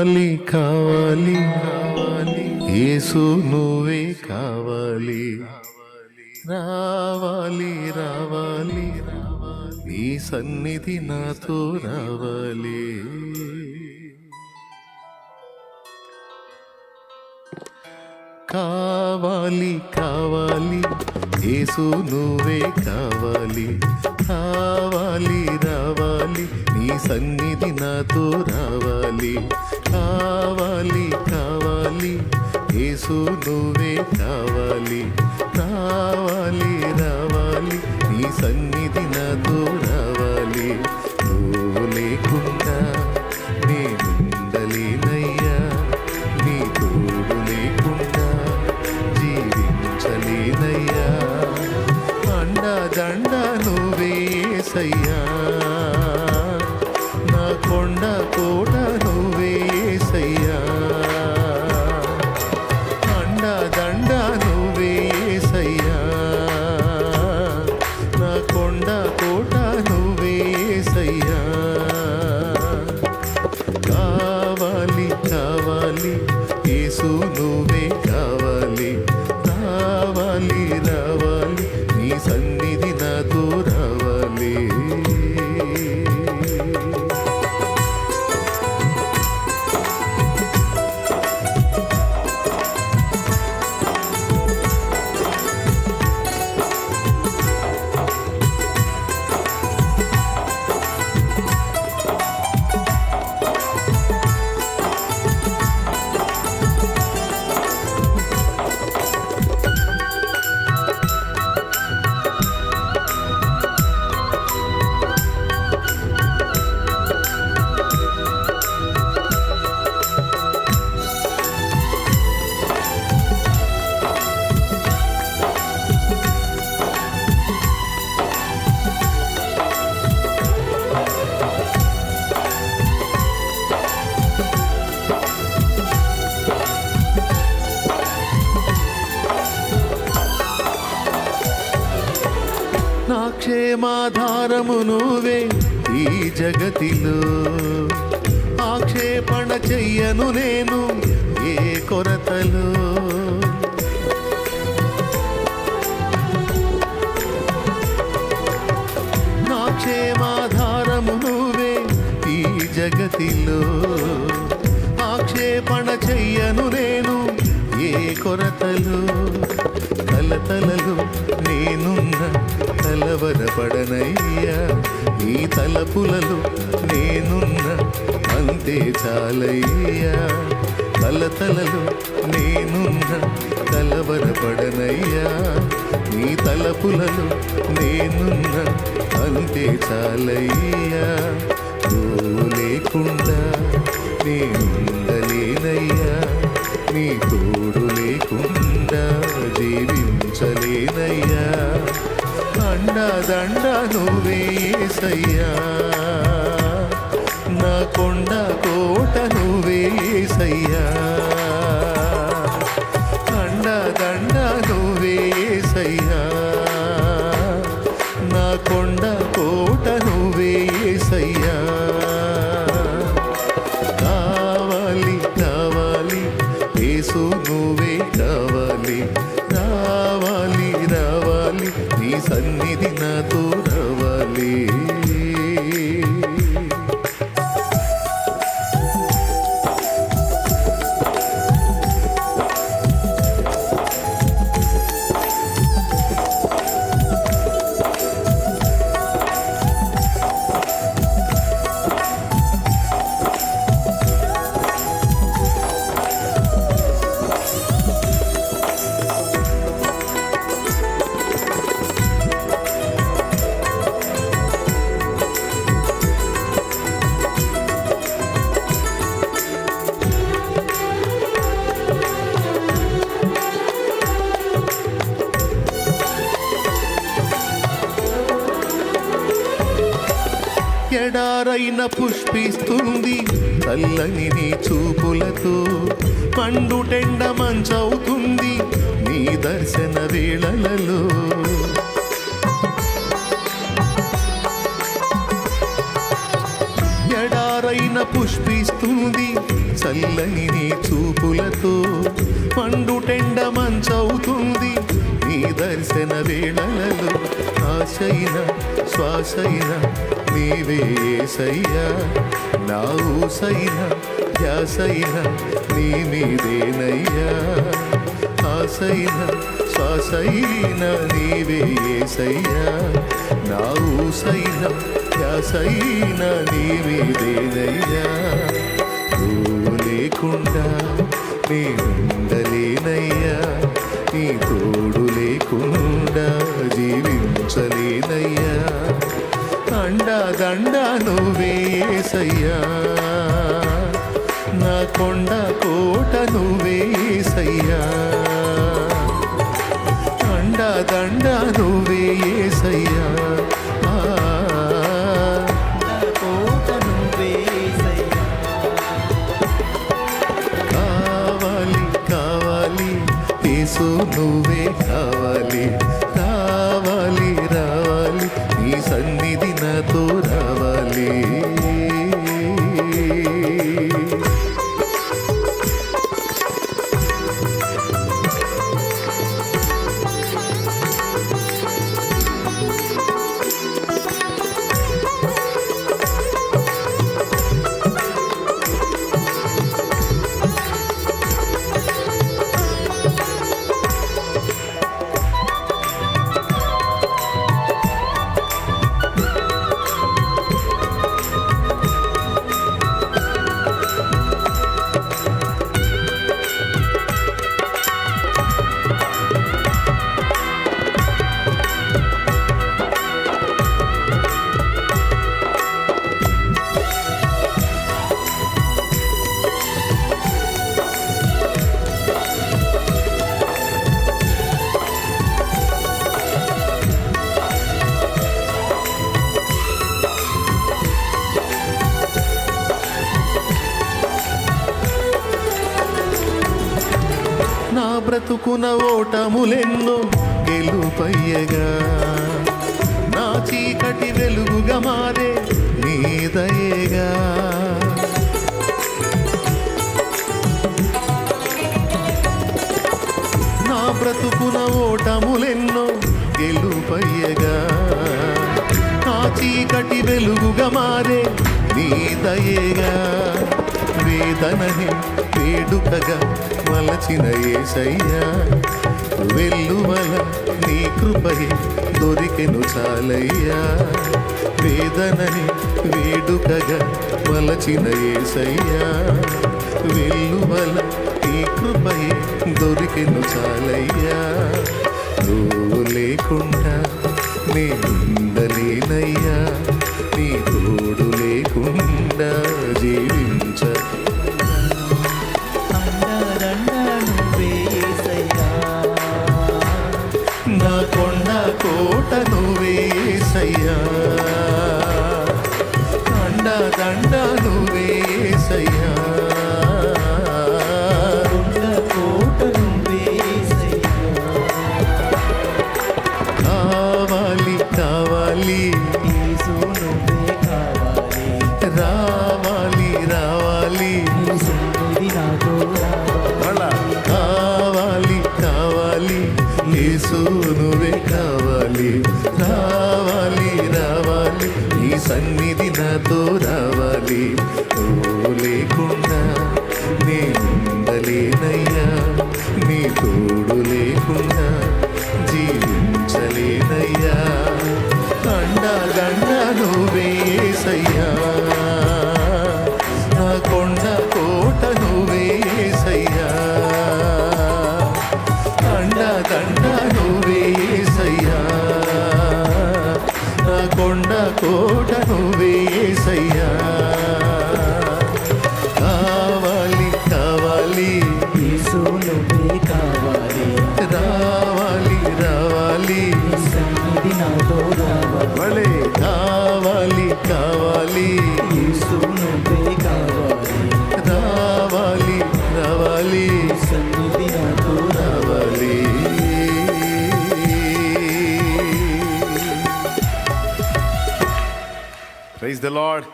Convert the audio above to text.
కావాలి కావాలి యేసు నువ్వే కావాలి రావాలి రావాలి నీ సన్నిధి నాతో రావాలి కావాలి కావాలి యేసు నువ్వే కావాలి రావాలి రావాలి నీ సన్నిధి నాతో రావాలి కావాలి కావాలి యేసు నువ్వే కావాలి రావాలి రావాలి నీ సన్నిధి నాతో రావాలి నువ్వు లేకుండా నేనుండలేనయ్యా నీ తోడు లేకుండా జీవించలేనయ్యా అండా దండ నువ్వే యేసయ్యా నా కొండ కోట నువ్వే యేసయ్యా అండా దండ నువ్వే యేసయ్యా నా కొండ కోట నువ్వే యేసయ్యా కావాలి కావాలి యేసు నువ్వే కావాలి రావాలి రావాలి నీ సన్నిధి నాతో రావాలి నా క్షేమాధారము నువ్వే ఈ జగతిలో ఆక్షేపణ చెయ్యను నేను ఏ కొరతలో నా క్షేమాధారము నువ్వే ఈ జగతిలో ఆక్షేపణ చెయ్యను నేను ఏ కొరతలు కలతలలో నేనున్న కలవరపడనయ్యా ఈ తలపులలో నేనున్న అంతే చాలయ్యా కలతలలో నేనున్న కలవరపడనయ్యా నీ తలపులలో నేనున్న అంతే చాలయ్యా నువ్వు లేకుండా నేనుండలేనయ్యా నీ తోడు లేకుండా జీవించలేనయ్యా అండా దండ నువ్వే యేసయ్యా నా కొండ కోట నువ్వే యేసయ్యా అండా దండ నువ్వే యేసయ్యా నా కొండ కోట నువ్వే యేసయ్యా కావాలి కావాలి యేసు నువ్వే కావాలి రావాలి రావాలి నీ సన్నిధి నాతో రావాలి ఎడారైన పుష్పిస్తుంది చల్లని నీ చూపులతో పండుటెండ మంచవుతుంది నీ దర్శన వేళలలో ఎడారైన పుష్పిస్తుంది చల్లని నీ చూపులతో పండుటెండ మంచవుతుంది నీ దర్శన వేళలలో. ఆశైన శ్వాసైన నీవే యేసయ్యా, నా ఊసైన ధ్యాసైన నీ మీదేనయ్యా. ఆశైన శ్వాసైన నీవే యేసయ్యా, నా ఊసైన ధ్యాసైన నీ మీదేనయ్యా. నువ్వు లేకుండా నీ ఉండలేనయ్యా, నీ తోడు లేకుండా జీవించలేనయ్యా. అండా దండ నువ్వే యేసయ్యా, నా కొండ కోట నువ్వే యేసయ్యా. అండా దండ నువ్వే యేసయ్యా, కోట నువ్వే యేసయ్యా. కావాలి కావాలి యేసు నువ్వే కావాలి. రావాలి రావాలి నీ సన్నిధి నాతో రావాలి. నా బ్రతుకున ఓటములెన్నో గెలుపయ్యగా, నా చీకటి వెలుగుగా మారే నీ దయగా. నా బ్రతుకున ఓటములెన్నో గెలుపయ్యగా, నా చీకటి వెలుగుగా మారే నీ దయగా. వేదనని వేడుకగా మలచిన యేసయ్యా, వెల్లువల నీ కృపయే దొరికెను చాలయ్యా. వేదనని వేడుకగా మలచిన యేసయ్యా, వెల్లువల నీ కృపయే దొరికెను చాలయ్యా. నువ్వు లేకుండా నేనుండలేనయ్యా, నీ తోడు లేకుండా జీవించ. నా కొండ కోట నువ్వే యేసయ్యా, అండ దండ నువ్వే యేసయ్యా. కోట నువ్వే యేసయ్యా. కావాలి కావాలి యేసు నువ్వే కావాలి. రావాలి రావాలి నీ సన్నిధి నాతో రావాలి. కావాలి కావాలి యేసు నువ్వే కావాలి. రావాలి రావాలి నీ సన్నిధి నాతో రావాలి. నువ్వు లేకుండా నేనుండలేనయ్యా, నీ తోడు లేకుండా జీవించలేనయ్యా. అండా దండ నువ్వే యేసయ్యా, నా కొండ కోట నువ్వే యేసయ్యా. అండా దండ నువ్వే యేసయ్యా, నా కొండ కోట నువ్వే యేసయ్యా. కావాలి కావాలి యేసు నువ్వే కావాలి. రావాలి రావాలి నీ సన్నిధి నాతో రావాలి. కావాలి కావాలి యేసు నువ్వే కావాలి. రావాలి రావాలి నీ సన్నిధి నాతో రావాలి. రావాలి. Praise the Lord.